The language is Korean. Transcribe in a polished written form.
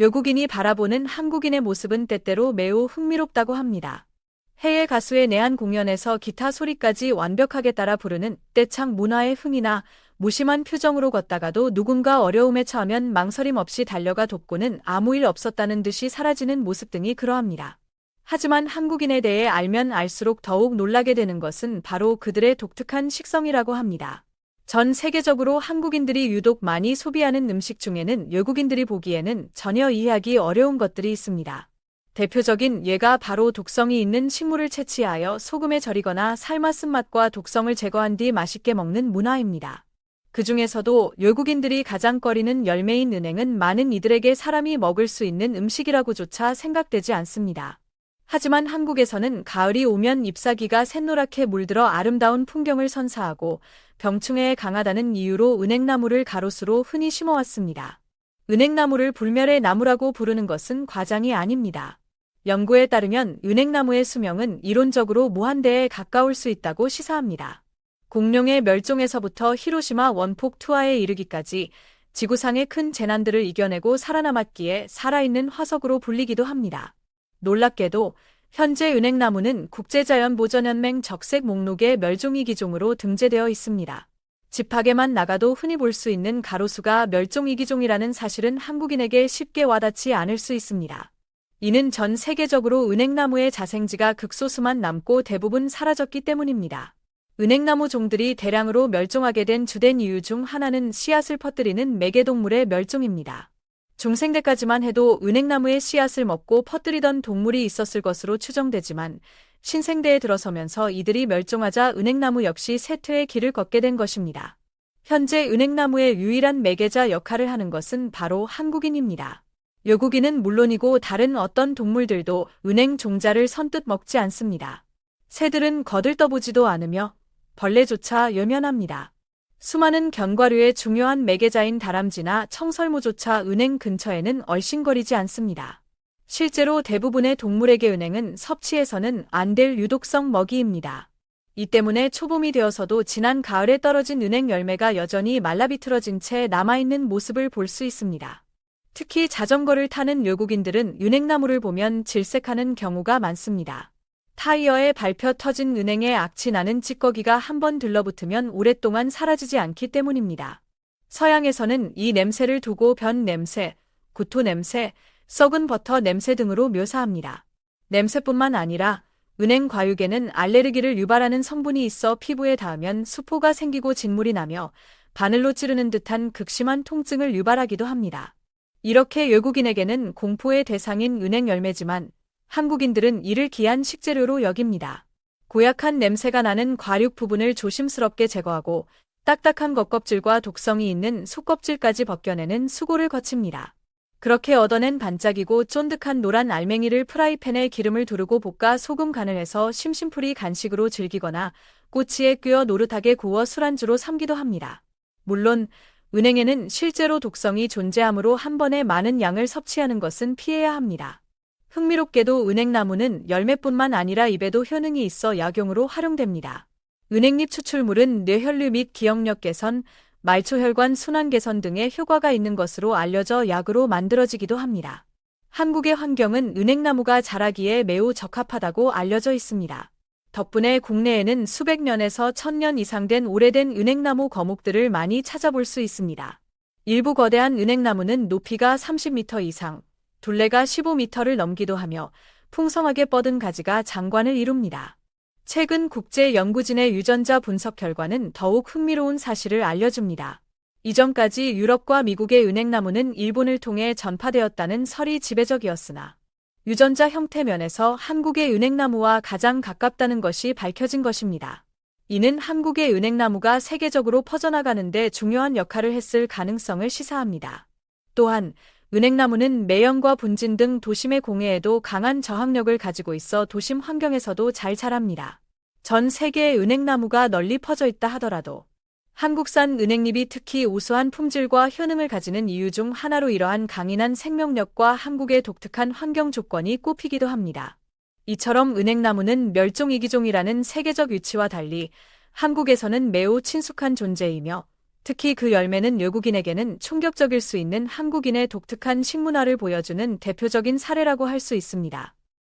외국인이 바라보는 한국인의 모습은 때때로 매우 흥미롭다고 합니다. 해외 가수의 내한 공연에서 기타 소리까지 완벽하게 따라 부르는 떼창 문화의 흥이나 무심한 표정으로 걷다가도 누군가 어려움에 처하면 망설임 없이 달려가 돕고는 아무 일 없었다는 듯이 사라지는 모습 등이 그러합니다. 하지만 한국인에 대해 알면 알수록 더욱 놀라게 되는 것은 바로 그들의 독특한 식성이라고 합니다. 전 세계적으로 한국인들이 유독 많이 소비하는 음식 중에는 외국인들이 보기에는 전혀 이해하기 어려운 것들이 있습니다. 대표적인 예가 바로 독성이 있는 식물을 채취하여 소금에 절이거나 삶아 쓴맛과 독성을 제거한 뒤 맛있게 먹는 문화입니다. 그 중에서도 외국인들이 가장 꺼리는 열매인 은행은 많은 이들에게 사람이 먹을 수 있는 음식이라고조차 생각되지 않습니다. 하지만 한국에서는 가을이 오면 잎사귀가 샛노랗게 물들어 아름다운 풍경을 선사하고 병충해에 강하다는 이유로 은행나무를 가로수로 흔히 심어왔습니다. 은행나무를 불멸의 나무라고 부르는 것은 과장이 아닙니다. 연구에 따르면 은행나무의 수명은 이론적으로 무한대에 가까울 수 있다고 시사합니다. 공룡의 멸종에서부터 히로시마 원폭 투하에 이르기까지 지구상의 큰 재난들을 이겨내고 살아남았기에 살아있는 화석으로 불리기도 합니다. 놀랍게도 현재 은행나무는 국제자연보전연맹 적색 목록에 멸종위기종으로 등재되어 있습니다. 집 밖에만 나가도 흔히 볼 수 있는 가로수가 멸종위기종이라는 사실은 한국인에게 쉽게 와닿지 않을 수 있습니다. 이는 전 세계적으로 은행나무의 자생지가 극소수만 남고 대부분 사라졌기 때문입니다. 은행나무 종들이 대량으로 멸종하게 된 주된 이유 중 하나는 씨앗을 퍼뜨리는 매개동물의 멸종입니다. 중생대까지만 해도 은행나무의 씨앗을 먹고 퍼뜨리던 동물이 있었을 것으로 추정되지만 신생대에 들어서면서 이들이 멸종하자 은행나무 역시 쇠퇴의 길을 걷게 된 것입니다. 현재 은행나무의 유일한 매개자 역할을 하는 것은 바로 한국인입니다. 외국인은 물론이고 다른 어떤 동물들도 은행 종자를 선뜻 먹지 않습니다. 새들은 거들떠보지도 않으며 벌레조차 외면합니다. 수많은 견과류의 중요한 매개자인 다람쥐나 청설모조차 은행 근처에는 얼씬거리지 않습니다. 실제로 대부분의 동물에게 은행은 섭취해서는 안 될 유독성 먹이입니다. 이 때문에 초봄이 되어서도 지난 가을에 떨어진 은행 열매가 여전히 말라비틀어진 채 남아있는 모습을 볼 수 있습니다. 특히 자전거를 타는 외국인들은 은행나무를 보면 질색하는 경우가 많습니다. 타이어에 밟혀 터진 은행의 악취 나는 찌꺼기가 한번 들러붙으면 오랫동안 사라지지 않기 때문입니다. 서양에서는 이 냄새를 두고 변 냄새, 구토 냄새, 썩은 버터 냄새 등으로 묘사합니다. 냄새뿐만 아니라 은행 과육에는 알레르기를 유발하는 성분이 있어 피부에 닿으면 수포가 생기고 진물이 나며 바늘로 찌르는 듯한 극심한 통증을 유발하기도 합니다. 이렇게 외국인에게는 공포의 대상인 은행 열매지만 한국인들은 이를 귀한 식재료로 여깁니다. 고약한 냄새가 나는 과육 부분을 조심스럽게 제거하고 딱딱한 겉껍질과 독성이 있는 속껍질까지 벗겨내는 수고를 거칩니다. 그렇게 얻어낸 반짝이고 쫀득한 노란 알맹이를 프라이팬에 기름을 두르고 볶아 소금 간을 해서 심심풀이 간식으로 즐기거나 꼬치에 꿰어 노릇하게 구워 술안주로 삼기도 합니다. 물론 은행에는 실제로 독성이 존재하므로 한 번에 많은 양을 섭취하는 것은 피해야 합니다. 흥미롭게도 은행나무는 열매뿐만 아니라 잎에도 효능이 있어 약용으로 활용됩니다. 은행잎 추출물은 뇌혈류 및 기억력 개선, 말초혈관 순환 개선 등의 효과가 있는 것으로 알려져 약으로 만들어지기도 합니다. 한국의 환경은 은행나무가 자라기에 매우 적합하다고 알려져 있습니다. 덕분에 국내에는 수백 년에서 1000년 이상 된 오래된 은행나무 거목들을 많이 찾아볼 수 있습니다. 일부 거대한 은행나무는 높이가 30m 이상, 둘레가 15m를 넘기도 하며 풍성하게 뻗은 가지가 장관을 이룹니다. 최근 국제연구진의 유전자 분석 결과는 더욱 흥미로운 사실을 알려줍니다. 이전까지 유럽과 미국의 은행나무는 일본을 통해 전파되었다는 설이 지배적이었으나 유전자 형태 면에서 한국의 은행나무와 가장 가깝다는 것이 밝혀진 것입니다. 이는 한국의 은행나무가 세계적으로 퍼져나가는 데 중요한 역할을 했을 가능성을 시사합니다. 또한 은행나무는 매연과 분진 등 도심의 공해에도 강한 저항력을 가지고 있어 도심 환경에서도 잘 자랍니다. 전 세계에 은행나무가 널리 퍼져 있다 하더라도 한국산 은행잎이 특히 우수한 품질과 효능을 가지는 이유 중 하나로 이러한 강인한 생명력과 한국의 독특한 환경 조건이 꼽히기도 합니다. 이처럼 은행나무는 멸종위기종이라는 세계적 위치와 달리 한국에서는 매우 친숙한 존재이며 특히 그 열매는 외국인에게는 충격적일 수 있는 한국인의 독특한 식문화를 보여주는 대표적인 사례라고 할 수 있습니다.